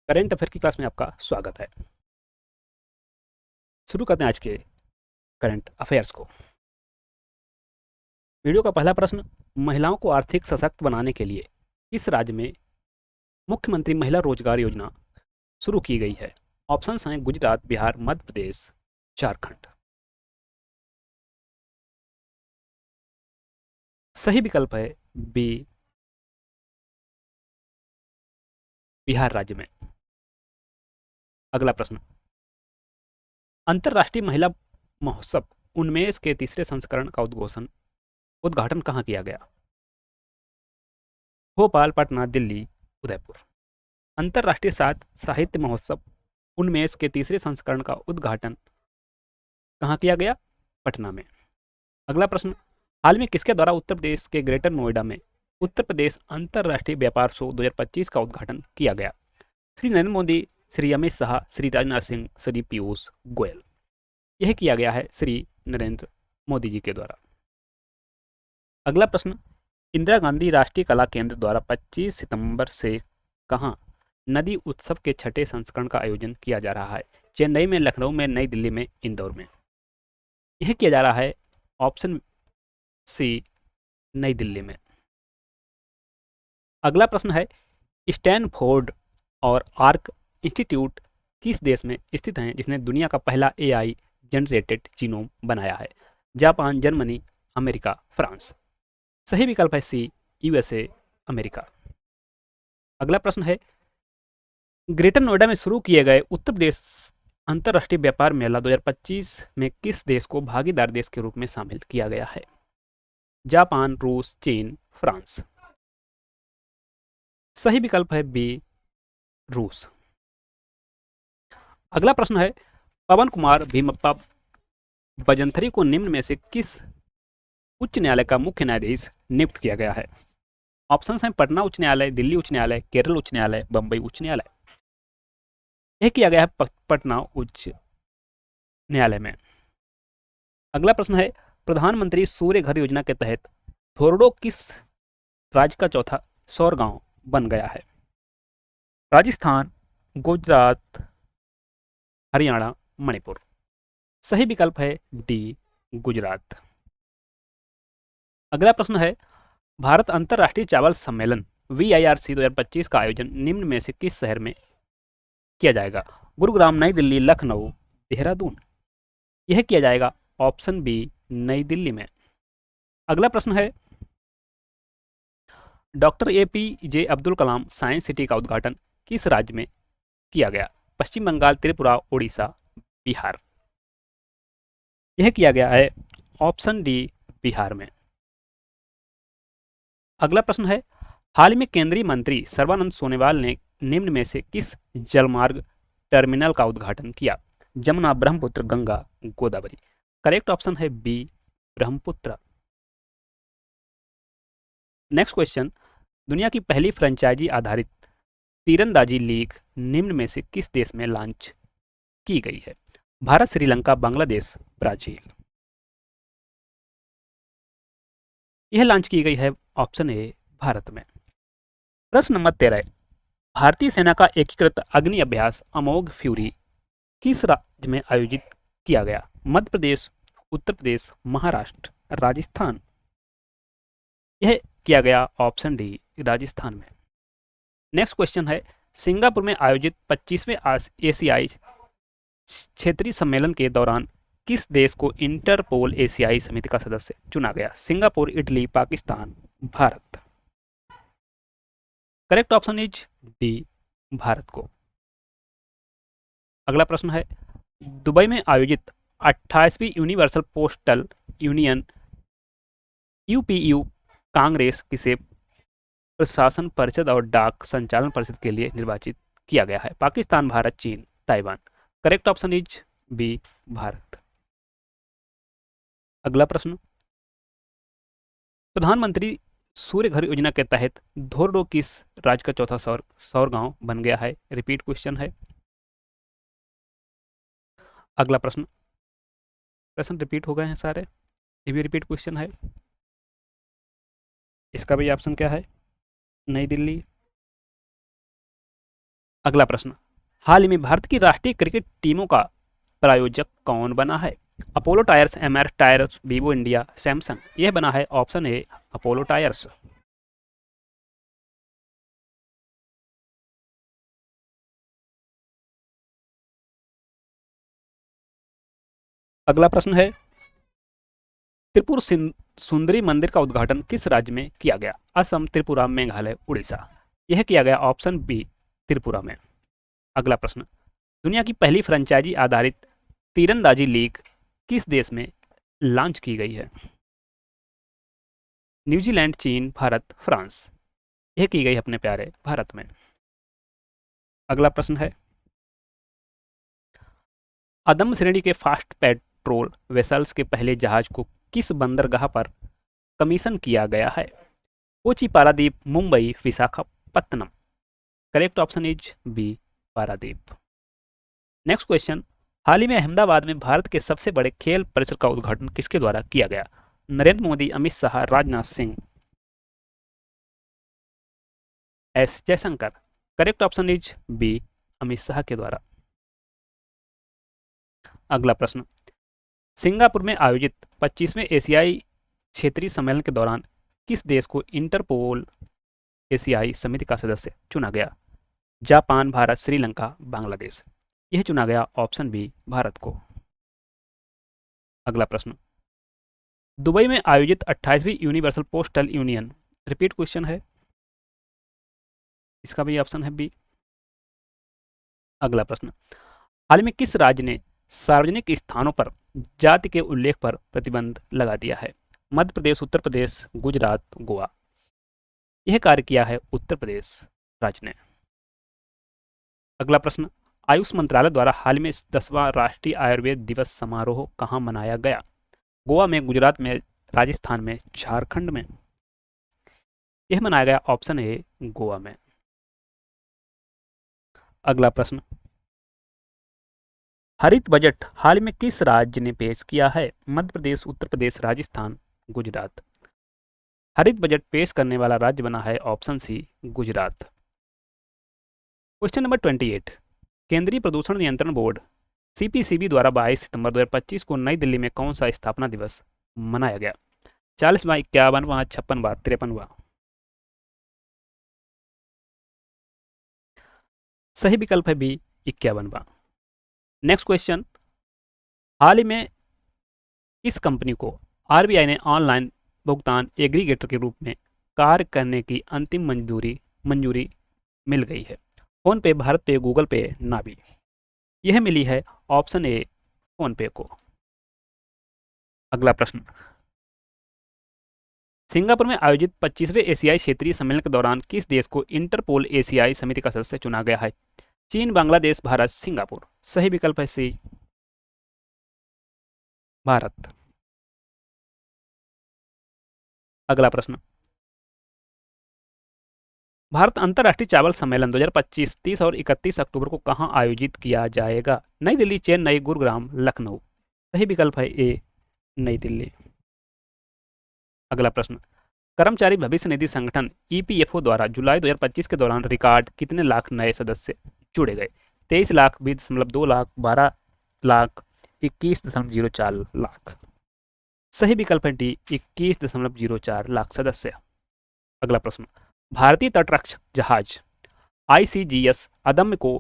Current affair की class में आपका स्वागत है। शुरू करते हैं आज के करंट अफेयर्स को। वीडियो का पहला प्रश्न, महिलाओं को आर्थिक सशक्त बनाने के लिए किस राज्य में मुख्यमंत्री महिला रोजगार योजना शुरू की गई है? ऑप्शंस हैं गुजरात, बिहार, मध्य प्रदेश, झारखंड। सही विकल्प है बी, बिहार राज्य में। अगला प्रश्न, अंतर्राष्ट्रीय महिला महोत्सव उन्मेष के तीसरे संस्करण का उद्घाटन कहाँ किया गया? भोपाल, पटना, दिल्ली, उदयपुर। अंतर्राष्ट्रीय साहित्य महोत्सव उन्मेष के तीसरे संस्करण का उद्घाटन कहाँ किया गया? पटना में। अगला प्रश्न, हाल में किसके द्वारा उत्तर प्रदेश के ग्रेटर नोएडा में उत्तर प्रदेश अंतर्राष्ट्रीय व्यापार शो 2025 का उद्घाटन किया गया? श्री नरेंद्र मोदी, श्री अमित शाह, श्री राजनाथ सिंह, श्री पीयूष गोयल। यह किया गया है श्री नरेंद्र मोदी जी के द्वारा। अगला प्रश्न, इंदिरा गांधी राष्ट्रीय कला केंद्र द्वारा 25 सितंबर से कहाँ नदी उत्सव के छठे संस्करण का आयोजन किया जा रहा है? चेन्नई में, लखनऊ में, नई दिल्ली में, इंदौर में। यह किया जा रहा है ऑप्शन सी, नई दिल्ली में। अगला प्रश्न है, स्टैनफोर्ड और आर्क इंस्टीट्यूट किस देश में स्थित हैं जिसने दुनिया का पहला एआई जनरेटेड जीनोम बनाया है? Japan, Germany, America, France. सही विकल्प है सी, यूएसए, अमेरिका। अगला प्रश्न है, ग्रेटर नोएडा में शुरू किए गए उत्तर प्रदेश अंतर्राष्ट्रीय व्यापार मेला 2025 में किस देश को भागीदार देश के रूप में शामिल किया गया है? जापान, रूस, चीन, फ्रांस। सही विकल्प है बी, रूस। अगला प्रश्न है, पवन कुमार भीमप्पा बजंथरी को निम्न में से किस उच्च न्यायालय का मुख्य न्यायाधीश नियुक्त किया गया है? ऑप्शंस हैं पटना उच्च न्यायालय, दिल्ली उच्च न्यायालय, केरल उच्च न्यायालय, बंबई उच्च न्यायालय। यह किया गया है पटना उच्च न्यायालय में। अगला प्रश्न है, प्रधानमंत्री सूर्य घर योजना के तहत धोरडो किस राज्य का चौथा सौर गांव बन गया है? राजस्थान, गुजरात, हरियाणा, मणिपुर। सही विकल्प है डी, गुजरात। अगला प्रश्न है, भारत अंतर्राष्ट्रीय चावल सम्मेलन VIRC 2025 का आयोजन निम्न में से किस शहर में किया जाएगा? गुरुग्राम, नई दिल्ली, लखनऊ, देहरादून। यह किया जाएगा ऑप्शन बी, नई दिल्ली में। अगला प्रश्न है, doctor APJ Abdul Kalam science city का उद्घाटन किस राज्य में किया गया? पश्चिम बंगाल, त्रिपुरा, उड़ीसा, बिहार। यह किया गया है ऑप्शन डी, बिहार में। अगला प्रश्न है, हाल में केंद्रीय मंत्री सर्बानंद सोनोवाल ने निम्न में से किस जलमार्ग टर्मिनल का उद्घाटन किया? जमुना, ब्रह्मपुत्र, गंगा, गोदावरी। करेक्ट ऑप्शन है बी, ब्रह्मपुत्र। नेक्स्ट क्वेश्चन, दुनिया की पहली फ्रेंचाइजी आधारित तीरंदाजी लीग निम्न में से किस देश में लॉन्च की गई है? भारत, श्रीलंका, बांग्लादेश, ब्राजील। यह लॉन्च की गई है ऑप्शन ए, भारत में। प्रश्न नंबर 13, भारतीय सेना का एकीकृत अग्नि अभ्यास अमोघ फ्यूरी किस राज्य में आयोजित किया गया? मध्य प्रदेश, उत्तर प्रदेश, महाराष्ट्र, राजस्थान। यह किया गया ऑप्शन डी, राजस्थान में। नेक्स्ट क्वेश्चन है, सिंगापुर में आयोजित 25वें एशियाई क्षेत्रीय सम्मेलन के दौरान किस देश को इंटरपोल एशियाई समिति का सदस्य चुना गया? Singapore, Italy, Pakistan, Bharat. Correct option is D, Bharat को। अगला प्रश्न है, दुबई में आयोजित 28वीं universal postal union UPU congress किसे प्रशासन परिषद और डाक संचालन परिषद के लिए निर्वाचित किया गया है? पाकिस्तान, भारत, चीन, Taiwan. Correct option is B, Bharat. अगला प्रश्न, प्रधानमंत्री सूर्य घर योजना के तहत धोरडो किस राज्य का चौथा सौर गांव बन गया है? रिपीट क्वेश्चन है। अगला प्रश्न, प्रश्न रिपीट हो गए हैं सारे, ये भी रिपीट क्वेश्चन है। इसका भी ऑप्शन क्या है? नई दिल्ली, अगला प्रश्न, हाल ही में भारत की राष्ट्रीय क्रिकेट टीमों का प्रायोजक कौन बना है? Apollo tyres, MR tyres, Vivo India, Samsung. यह बना है ऑप्शन ए अपोलो टायर्स। अगला प्रश्न है, त्रिपुर सुंदरी मंदिर का उद्घाटन किस राज्य में किया गया? असम, त्रिपुरा, मेघालय, उड़ीसा। यह किया गया ऑप्शन बी त्रिपुरा में। अगला प्रश्न, दुनिया की पहली फ्रेंचाइजी आधारित तीरंदाजी लीग किस देश में लॉन्च की गई है? न्यूजीलैंड, चीन, भारत, फ्रांस। यह की गई अपने प्यारे भारत में। अगला प्रश्न है, अदम्य श्रेणी के फास्ट पेट्रोल वेसल्स के पहले जहाज को किस बंदरगाह पर कमीशन किया गया है? Kochi, Paradip, Mumbai, Visakhapatnam. Correct option is B Paradip. Next question, हाल ही में अहमदाबाद में भारत के सबसे बड़े खेल परिसर का उद्घाटन किसके द्वारा किया गया? Narendra Modi, Amit Shah, Rajnath Singh, S Jaishankar. Correct option is B Amit Shah के द्वारा। अगला प्रश्न, सिंगापुर में आयोजित 25वें एशियाई क्षेत्रीय सम्मेलन के दौरान किस देश को इंटरपोल एशियाई समिति का सदस्य चुना गया? जापान, भारत, श्रीलंका, बांग्लादेश। यह चुना गया ऑप्शन बी भारत को। अगला प्रश्न, दुबई में आयोजित 28वीं universal postal union, repeat question है, इसका भी ऑप्शन है बी। अगला प्रश्न, हाल में किस राज्य ने सार्वजनिक स्थानों पर जाति के उल्लेख पर प्रतिबंध लगा दिया है? मध्य प्रदेश, उत्तर प्रदेश, गुजरात, गोवा। यह कार्य किया है उत्तर प्रदेश राज्य ने। अगला प्रश्न, आयुष मंत्रालय द्वारा हाल में 10वां राष्ट्रीय आयुर्वेद दिवस समारोह कहाँ मनाया गया? गोवा में, गुजरात में, राजस्थान में, झारखंड में। यह मनाया गया ऑप्शन ए गोवा में। अगला प्रश्न, हरित बजट हाल में किस राज्य ने पेश किया है? मध्य प्रदेश, उत्तर प्रदेश, राजस्थान, गुजरात। हरित बजट पेश करने वाला राज्य बना है option C Gujarat. Question number 28, केंद्रीय प्रदूषण नियंत्रण बोर्ड सीपीसीबी द्वारा 22 सितंबर 2025 को नई दिल्ली में कौन सा स्थापना दिवस मनाया गया? 40वां, 51वां, 56वां, 53वां। सही विकल्प है बी 51वां। नेक्स्ट क्वेश्चन, हाल ही में किस कंपनी को आरबीआई ने ऑनलाइन भुगतान एग्रीगेटर के रूप में कार्य करने की अंतिम मंजूरी मिल गई है? फोन पे, भारत पे, गूगल पे, नाबी। यह मिली है ऑप्शन ए फोन पे को। अगला प्रश्न, सिंगापुर में आयोजित 25वें एशियाई क्षेत्रीय सम्मेलन के दौरान किस देश को इंटरपोल एशियाई समिति का सदस्य चुना गया है? चीन, बांग्लादेश, भारत, सिंगापुर। सही विकल्प है सी भारत। अगला प्रश्न, भारत अंतर्राष्ट्रीय चावल सम्मेलन 2025 30 और 31 अक्टूबर को कहां आयोजित किया जाएगा? नई दिल्ली, चेन्नई, गुरुग्राम, लखनऊ। सही विकल्प है ए नई दिल्ली। अगला प्रश्न, कर्मचारी भविष्य निधि संगठन ईपीएफओ द्वारा जुलाई 2025 के दौरान रिकॉर्ड कितने लाख नए सदस्य जुड़े गए? 23 लाख, 20.2 लाख, 12 लाख, 21.04 लाख। सही विकल्प है डी 21.04 लाख सदस्य। अगला प्रश्न, भारतीय तटरक्षक जहाज आईसीजीएस अदम्य को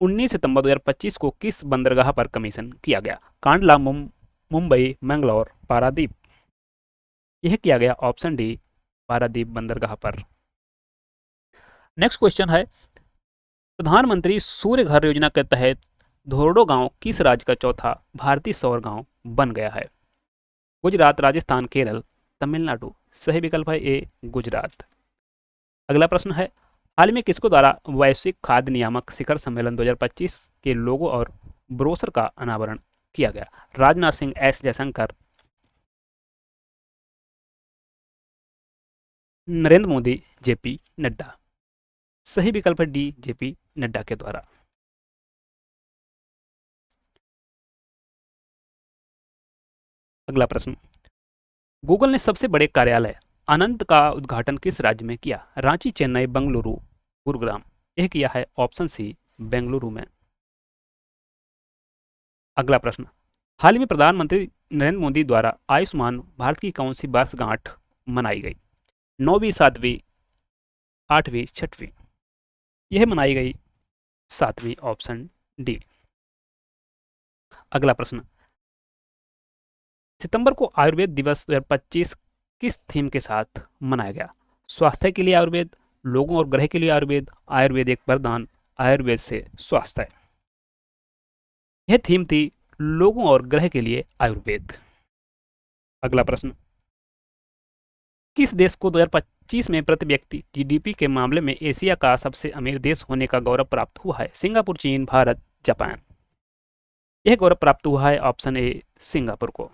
19 सितंबर 2025 को किस बंदरगाह पर कमीशन किया गया? कांडला, मुंबई, मंगलौर, पारादीप। यह किया गया ऑप्शन डी पारादीप बंदरगाह पर। नेक्स्ट क्वेश्चन है, प्रधानमंत्री सूर्य घर योजना के तहत धोरडो गांव किस राज्य का चौथा भारतीय सौर गांव बन गया है? गुजरात, राजस्थान, केरल, तमिलनाडु। सही विकल्प है ए गुजरात। अगला प्रश्न है, हाल में किसको द्वारा वैश्विक खाद्य नियामक शिखर सम्मेलन 2025 के लोगो और ब्रोशर का अनावरण किया गया? Rajnath Singh, S Jaishankar, Narendra Modi, JP Nadda. सही विकल्प है डी जेपी नड्डा के द्वारा। अगला प्रश्न, गूगल ने सबसे बड़े कार्यालय अनंत का उद्घाटन किस राज्य में किया? रांची, चेन्नई, बंगलुरु, गुरुग्राम। यह किया है ऑप्शन सी बेंगलुरु में। अगला प्रश्न, हाल ही में प्रधानमंत्री नरेंद्र मोदी द्वारा आयुष्मान भारत की कौन सी वर्षगांठ मनाई गई? 9वीं, 7वीं, 8वीं, 6वीं? यह मनाई गई 7वीं, ऑप्शन डी। अगला प्रश्न, सितंबर को आयुर्वेद दिवस 2025 किस थीम के साथ मनाया गया? स्वास्थ्य के लिए आयुर्वेद, लोगों और ग्रह के लिए आयुर्वेद, आयुर्वेद एक वरदान, आयुर्वेद से स्वास्थ्य। यह थीम थी लोगों और ग्रह के लिए आयुर्वेद। अगला प्रश्न, किस देश को 2025 में प्रति व्यक्ति जीडीपी के मामले में एशिया का सबसे अमीर देश होने का गौरव प्राप्त हुआ है? सिंगापुर, चीन, भारत, जापान? यह गौरव प्राप्त हुआ है ऑप्शन ए सिंगापुर को।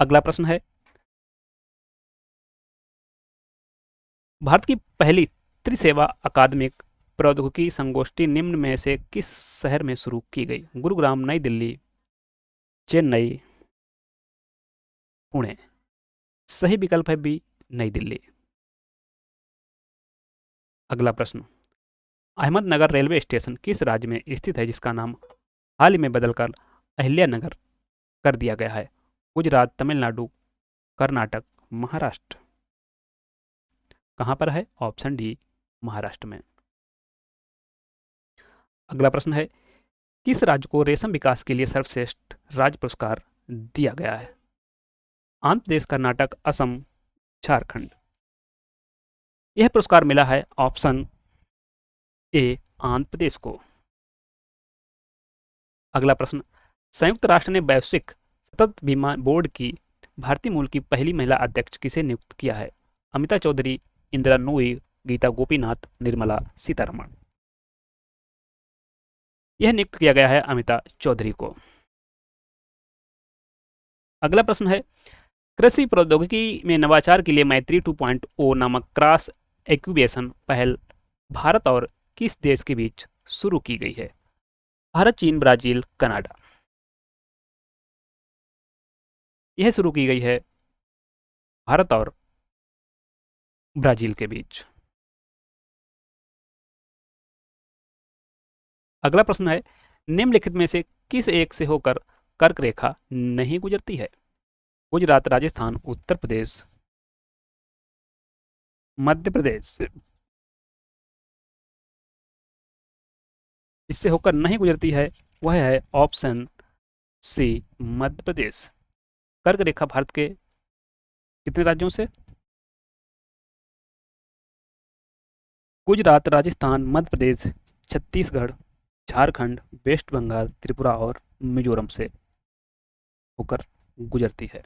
अगला प्रश्न है, भारत की पहली त्रिसेवा अकादमिक प्रौद्योगिकी संगोष्ठी निम्न में से किस शहर में शुरू की गई? गुरुग्राम, नई दिल्ली, चेन्नई, पुणे? सही विकल्प है बी, नई दिल्ली। अगला प्रश्न, अहमदनगर रेलवे स्टेशन किस राज्य में स्थित है जिसका नाम हाल ही में बदलकर अहिल्यानगर कर दिया गया है? गुजरात, तमिलनाडु, कर्नाटक, महाराष्ट्र? कहां पर है? ऑप्शन डी, महाराष्ट्र में। अगला प्रश्न है, किस राज्य को रेशम विकास के लिए सर्वश्रेष्ठ राज्य पुरस्कार दिया गया है? आंध्र प्रदेश, कर्नाटक, असम, झारखंड? यह पुरस्कार मिला है ऑप्शन ए, आंध्र प्रदेश को। अगला प्रश्न, संयुक्त राष्ट्र ने वैश्विक सतत बीमा बोर्ड की भारतीय मूल की पहली महिला अध्यक्ष किसे नियुक्त किया है? अमिता चौधरी, इंदिरा नूई, गीता गोपीनाथ, निर्मला सीतारमण? यह नियुक्त किया गया है अमिता चौधरी को। अगला प्रश्न है, कृषि प्रौद्योगिकी में नवाचार के लिए मैत्री 2.0 नामक क्रॉस एक्यूबेशन पहल भारत और किस देश के बीच शुरू की गई है? भारत, चीन, ब्राजील, कनाडा? यह शुरू की गई है भारत और ब्राजील के बीच। अगला प्रश्न है, निम्नलिखित में से किस एक से होकर कर्क रेखा नहीं गुजरती है? गुजरात, राजस्थान, उत्तर प्रदेश, मध्य प्रदेश? इससे होकर नहीं गुजरती है, वह है ऑप्शन सी, मध्य प्रदेश। कर्क रेखा भारत के कितने राज्यों से? गुजरात, राजस्थान, मध्य प्रदेश, छत्तीसगढ़, झारखंड, वेस्ट बंगाल, त्रिपुरा और मिजोरम से होकर गुजरती है।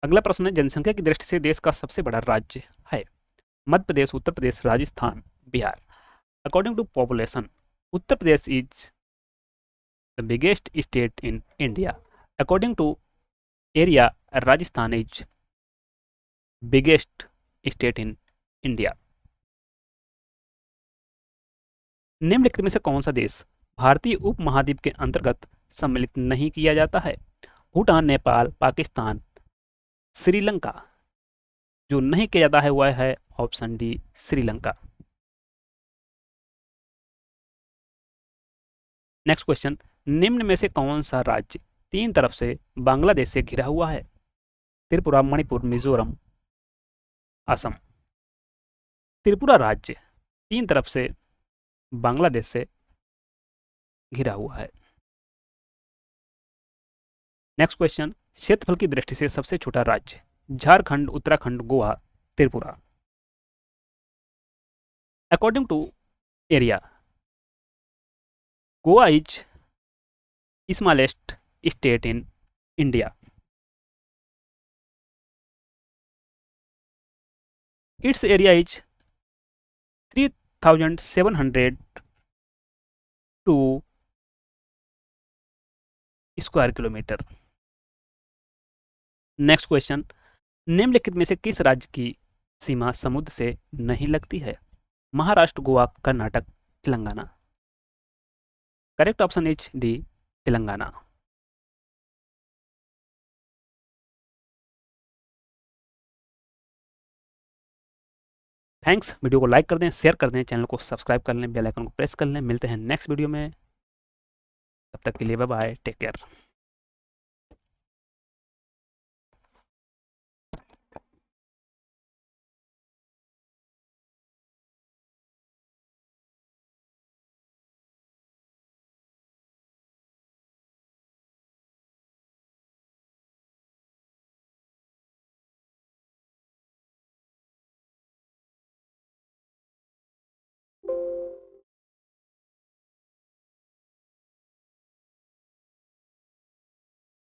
अगला प्रश्न है, जनसंख्या की दृष्टि से देश का सबसे बड़ा राज्य है? Madhya Pradesh, Uttar Pradesh, Rajasthan, Bihar? According to population, Uttar Pradesh is the biggest state in India. According to area, Rajasthan is biggest state in India. निम्नलिखित में से कौन सा देश भारतीय उपमहाद्वीप के अंतर्गत सम्मिलित नहीं किया जाता है? भूटान, नेपाल, पाकिस्तान, श्रीलंका? जो नहीं किया जाता है वह है option D, Sri Lanka. Next question, निम्न में से कौन सा राज्य तीन तरफ से बांग्लादेश से घिरा हुआ है? त्रिपुरा, मणिपुर, मिजोरम, असम? त्रिपुरा राज्य तीन तरफ से बांग्लादेश से घिरा हुआ है। नेक्स्ट क्वेश्चन, क्षेत्रफल की दृष्टि से सबसे छोटा राज्य? Jharkhand, Uttarakhand, Goa, Tripura? According to area, Goa is smallest state in India. It's area is 3702 square kilometre. Next question, निम्नलिखित में से किस राज्य की सीमा समुद्र से नहीं लगती है? Maharashtra, Goa, Karnataka, Telangana? Correct option is D, Telangana. Thanks. Video को लाइक कर दें, शेयर कर दें, चैनल को सब्सक्राइब कर लें, बेल आइकन को प्रेस कर लें। मिलते हैं नेक्स्ट वीडियो में, तब तक के लिए बाय बाय, टेक केयर।